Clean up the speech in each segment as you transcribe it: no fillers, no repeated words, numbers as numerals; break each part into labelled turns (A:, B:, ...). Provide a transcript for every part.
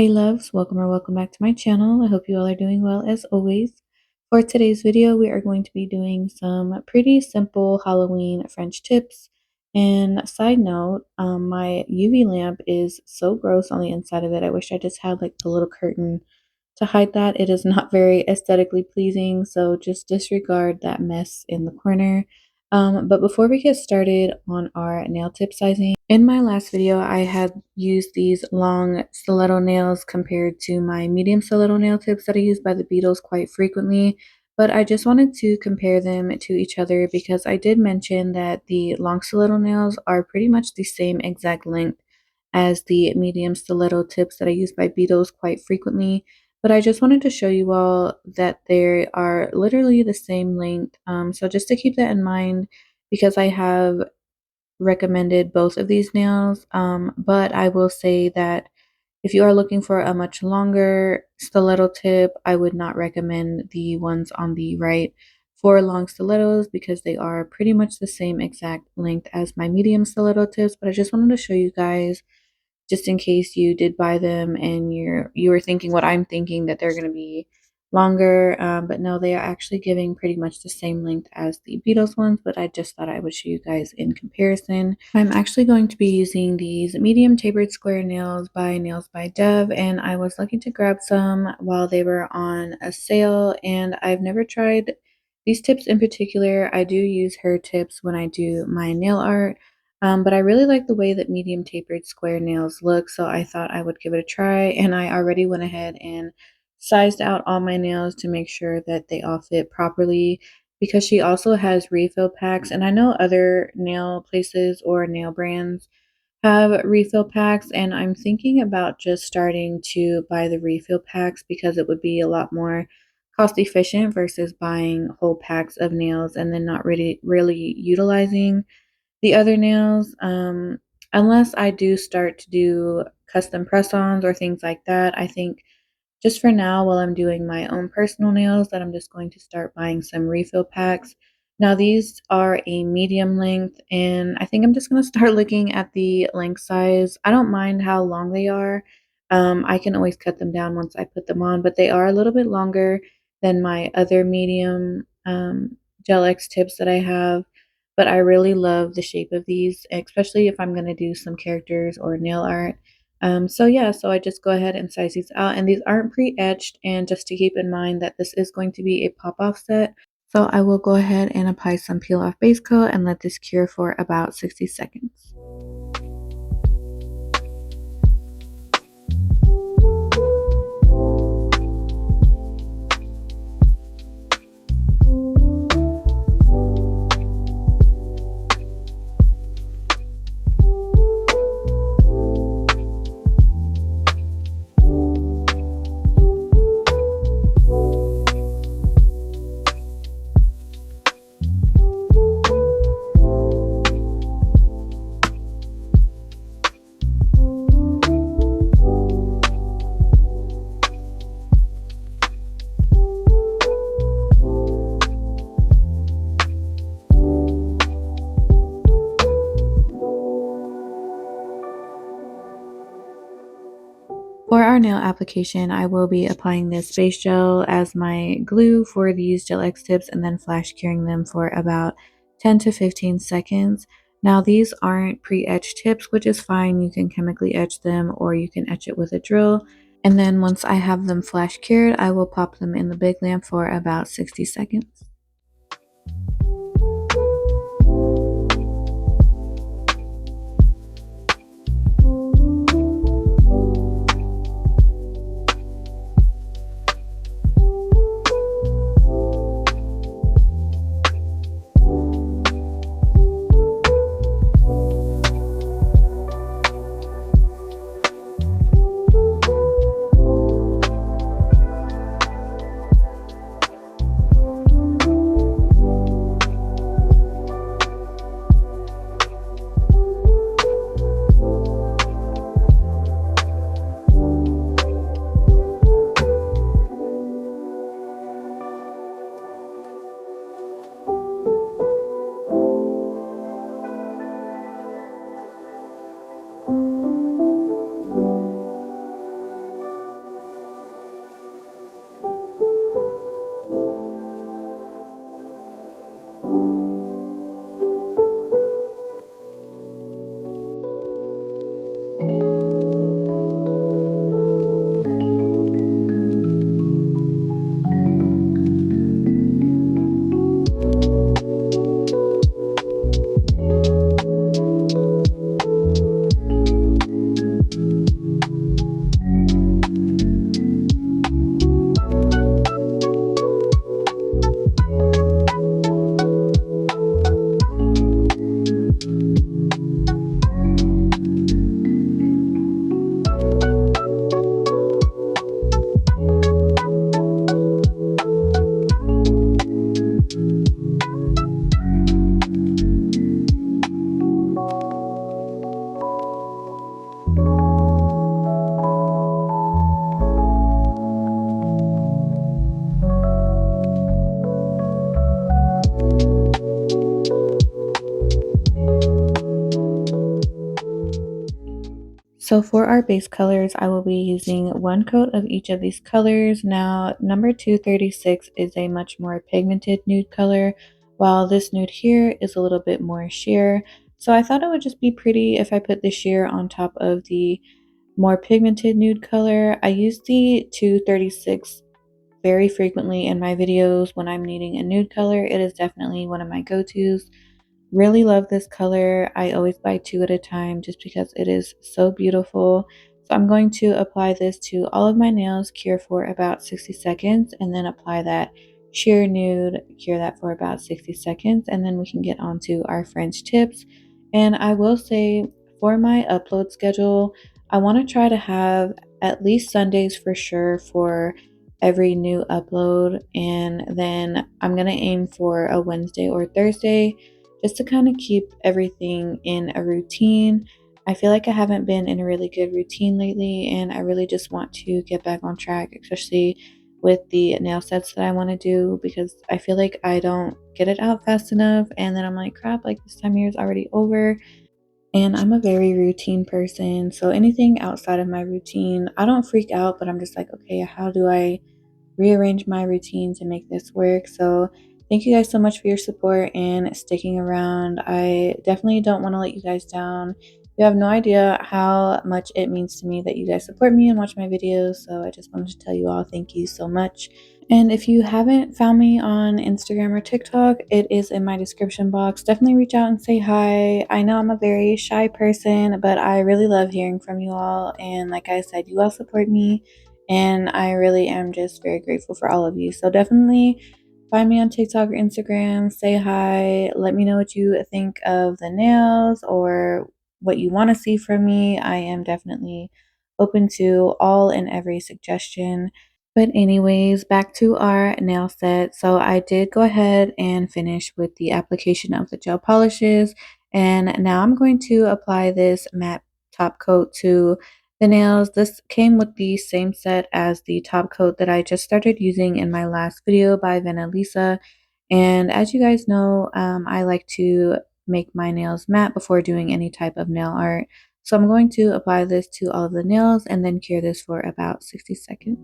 A: Hey loves, welcome back to my channel. I hope you all are doing well as always. For today's video, we are going to be doing some pretty simple Halloween French tips. And side note, my UV lamp is so gross on the inside of it. I wish I just had like the little curtain to hide that. It is not very aesthetically pleasing, so just disregard that mess in the corner. But before we get started on our nail tip sizing, in my last video, I had used these long stiletto nails compared to my medium stiletto nail tips that I use by the Beatles quite frequently. But I just wanted to compare them to each other because I did mention that the long stiletto nails are pretty much the same exact length as the medium stiletto tips that I use by Beatles quite frequently. But I just wanted to show you all that they are literally the same length. So just to keep that in mind, because I have recommended both of these nails, but I will say that if you are looking for a much longer stiletto tip, I would not recommend the ones on the right for long stilettos because they are pretty much the same exact length as my medium stiletto tips. But I just wanted to show you guys just in case you did buy them and you were thinking what I'm thinking, that they're going to be longer, but no, they are actually giving pretty much the same length as the Beatles ones, but I just thought I would show you guys in comparison. I'm actually going to be using these medium tapered square nails by Nails by Dev, and I was lucky to grab some while they were on a sale, and I've never tried these tips in particular. I do use her tips when I do my nail art, but I really like the way that medium tapered square nails look, so I thought I would give it a try, and I already went ahead and sized out all my nails to make sure that they all fit properly because she also has refill packs, and I know other nail places or nail brands have refill packs, and I'm thinking about just starting to buy the refill packs because it would be a lot more cost efficient versus buying whole packs of nails and then not really utilizing the other nails, unless I do start to do custom press-ons or things like that. I think just for now, while I'm doing my own personal nails, that I'm just going to start buying some refill packs. Now, these are a medium length, and I think I'm just going to start looking at the length size. I don't mind how long they are. I can always cut them down once I put them on, but they are a little bit longer than my other medium Gel X tips that I have. But I really love the shape of these, especially if I'm going to do some characters or nail art. So yeah, so I just go ahead and size these out, and these aren't pre-etched, and just to keep in mind that this is going to be a pop-off set, so I will go ahead and apply some peel off base coat and let this cure for about 60 seconds. For our nail application, I will be applying this base gel as my glue for these Gel X tips and then flash curing them for about 10 to 15 seconds. Now, these aren't pre-etched tips, which is fine. You can chemically etch them or you can etch it with a drill. And then once I have them flash cured, I will pop them in the big lamp for about 60 seconds. So for our base colors, I will be using one coat of each of these colors. Now, number 236 is a much more pigmented nude color, while this nude here is a little bit more sheer. So I thought it would just be pretty if I put the sheer on top of the more pigmented nude color. I use the 236 very frequently in my videos when I'm needing a nude color. It is definitely one of my go-tos. Really love this color. I always buy two at a time just because it is so beautiful. So I'm going to apply this to all of my nails, cure for about 60 seconds, and then apply that sheer nude, cure that for about 60 seconds, and then we can get on to our French tips. And I will say for my upload schedule, I want to try to have at least Sundays for sure for every new upload, and then I'm going to aim for a Wednesday or Thursday just to kind of keep everything in a routine. I feel like I haven't been in a really good routine lately, and I really just want to get back on track, especially with the nail sets that I want to do, because I feel like I don't get it out fast enough. And then I'm like, crap, like this time of year is already over. And I'm a very routine person. So anything outside of my routine, I don't freak out, but I'm just like, okay, how do I rearrange my routine to make this work? So thank you guys so much for your support and sticking around. I definitely don't want to let you guys down. You have no idea how much it means to me that you guys support me and watch my videos. So I just wanted to tell you all thank you so much. And if you haven't found me on Instagram or TikTok, it is in my description box. Definitely reach out and say hi. I know I'm a very shy person, but I really love hearing from you all. And like I said, you all support me, and I really am just very grateful for all of you. So definitely find me on TikTok or Instagram, say hi, let me know what you think of the nails or what you want to see from me. I am definitely open to all and every suggestion. But anyways, back to our nail set. So I did go ahead and finish with the application of the gel polishes. And now I'm going to apply this matte top coat to the nails. This came with the same set as the top coat that I just started using in my last video by Lisa. And as you guys know, I like to make my nails matte before doing any type of nail art. So I'm going to apply this to all of the nails and then cure this for about 60 seconds.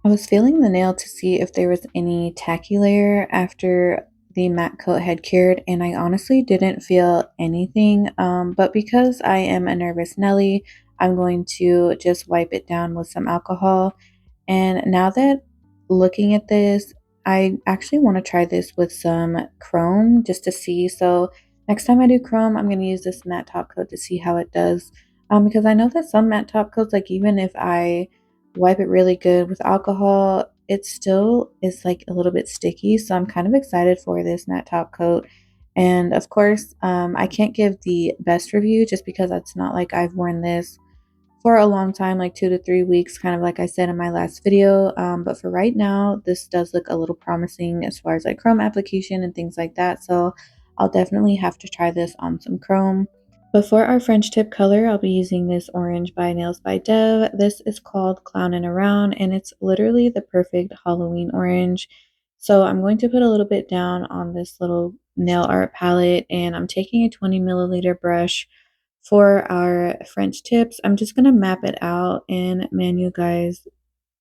A: I was feeling the nail to see if there was any tacky layer after the matte coat had cured, and I honestly didn't feel anything. But because I am a nervous Nelly, I'm going to just wipe it down with some alcohol. And now that looking at this, I actually want to try this with some chrome just to see. So next time I do chrome, I'm going to use this matte top coat to see how it does. Because I know that some matte top coats, like even if I wipe it really good with alcohol, it still is like a little bit sticky. So I'm kind of excited for this matte top coat. And of course, I can't give the best review just because it's not like I've worn this for a long time, like 2 to 3 weeks, kind of like I said in my last video. But for right now, this does look a little promising as far as like chrome application and things like that. So I'll definitely have to try this on some chrome. But for our French tip color, I'll be using this orange by Nails by Dev. This is called Clownin' Around, and it's literally the perfect Halloween orange. So I'm going to put a little bit down on this little nail art palette, and I'm taking a 20 milliliter brush for our French tips. I'm just going to map it out, and man, you guys,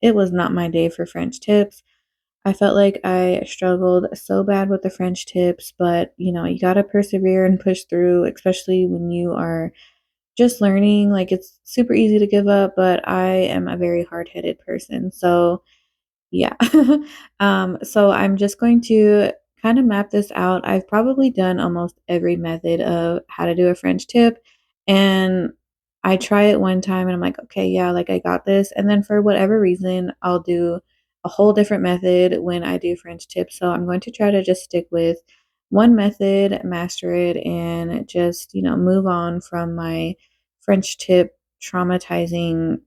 A: it was not my day for French tips. I felt like I struggled so bad with the French tips, but you know, you got to persevere and push through, especially when you are just learning. Like, it's super easy to give up, but I am a very hard-headed person. So, yeah. So I'm just going to kind of map this out. I've probably done almost every method of how to do a French tip, and I try it one time and I'm like, okay, yeah, like I got this. And then for whatever reason, I'll do a whole different method when I do French tips. So I'm going to try to just stick with one method, master it, and just, move on from my French tip traumatizing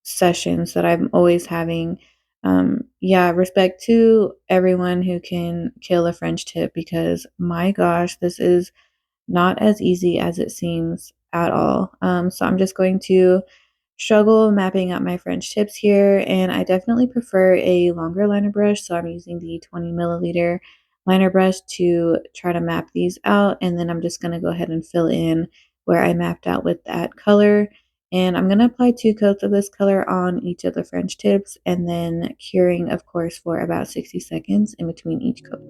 A: sessions that I'm always having. Yeah, respect to everyone who can kill a French tip because my gosh, this is not as easy as it seems at all. So I'm just going to struggle mapping out my French tips here, and I definitely prefer a longer liner brush. So I'm using the 20 milliliter liner brush to try to map these out, and then I'm just going to go ahead and fill in where I mapped out with that color. And I'm going to apply 2 coats of this color on each of the French tips and then curing, of course, for about 60 seconds in between each coat.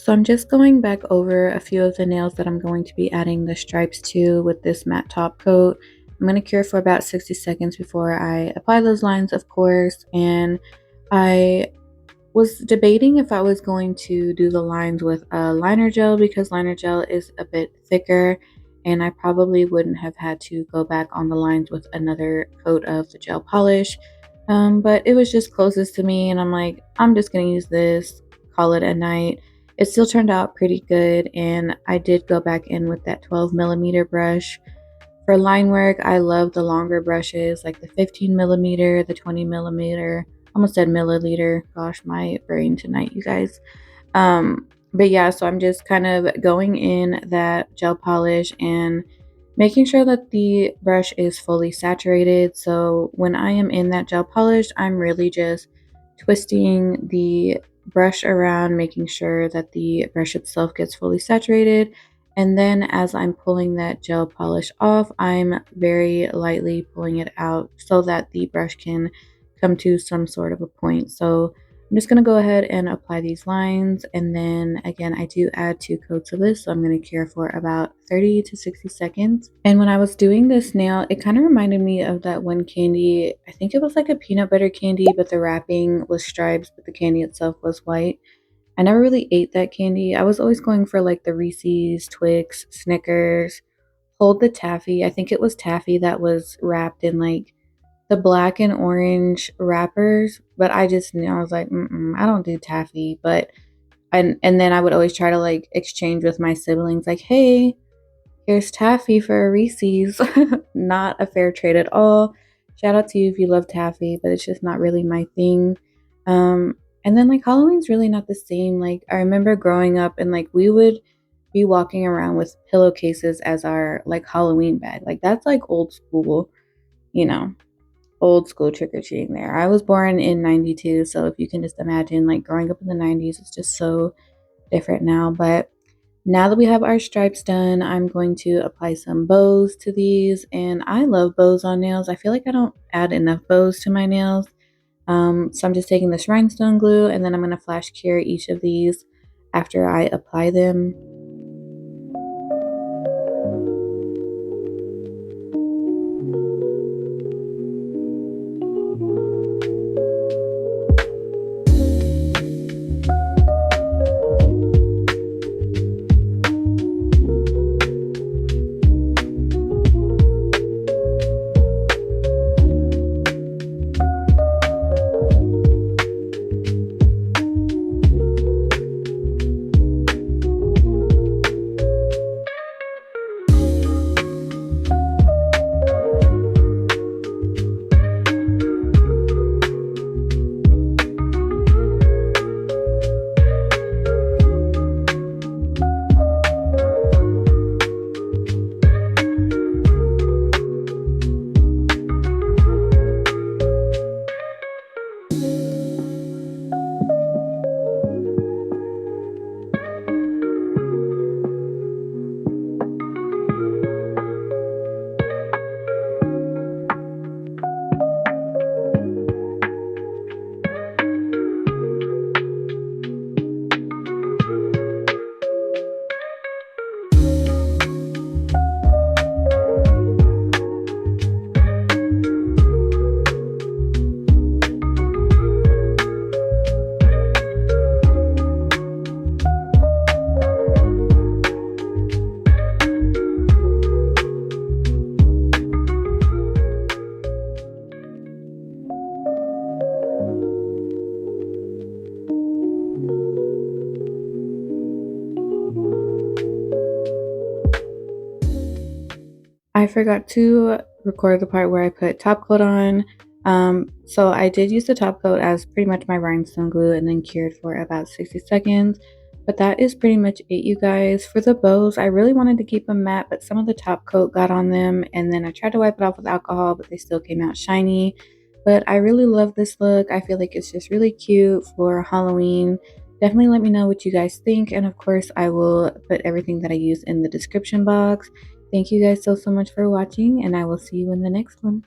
A: So I'm just going back over a few of the nails that I'm going to be adding the stripes to with this matte top coat. I'm going to cure for about 60 seconds before I apply those lines, of course. And I was debating if I was going to do the lines with a liner gel because liner gel is a bit thicker and I probably wouldn't have had to go back on the lines with another coat of the gel polish. But it was just closest to me and I'm like, I'm just going to use this, call it a night. It still turned out pretty good and I did go back in with that 12 millimeter brush. For line work, I love the longer brushes like the 15 millimeter, the 20 millimeter, almost said milliliter. Gosh, my brain tonight, you guys. But yeah, so I'm just kind of going in that gel polish and making sure that the brush is fully saturated. So when I am in that gel polish, I'm really just twisting the brush around, making sure that the brush itself gets fully saturated. And then as I'm pulling that gel polish off, I'm very lightly pulling it out so that the brush can come to some sort of a point. So I'm just going to go ahead and apply these lines. And then again, I do add 2 coats of this. So I'm going to cure for about 30 to 60 seconds. And when I was doing this nail, it kind of reminded me of that one candy. I think it was like a peanut butter candy, but the wrapping was stripes, but the candy itself was white. I never really ate that candy. I was always going for like the Reese's, Twix, Snickers, Hold the Taffy. I think it was taffy that was wrapped in like the black and orange wrappers, but I just knew I was like, I don't do taffy. But and then I would always try to like exchange with my siblings, like, hey, here's taffy for a Reese's. Not a fair trade at all. Shout out to you if you love taffy, but it's just not really my thing. Um, and then like Halloween's really not the same. Like I remember growing up and like we would be walking around with pillowcases as our like Halloween bag. Like that's like old school, you know, old school trick or treating there. I was born in 92, so if you can just imagine like growing up in the 90s, it's just so different now. But now that we have our stripes done, I'm going to apply some bows to these. And I love bows on nails. I feel like I don't add enough bows to my nails. So I'm just taking this rhinestone glue and then I'm going to flash cure each of these after I apply them. I forgot to record the part where I put top coat on. So I did use the top coat as pretty much my rhinestone glue and then cured for about 60 seconds. But that is pretty much it, you guys. For the bows, I really wanted to keep them matte, but some of the top coat got on them. And then I tried to wipe it off with alcohol, but they still came out shiny. But I really love this look. I feel like it's just really cute for Halloween. Definitely let me know what you guys think. And of course, I will put everything that I use in the description box. Thank you guys so much for watching, and I will see you in the next one.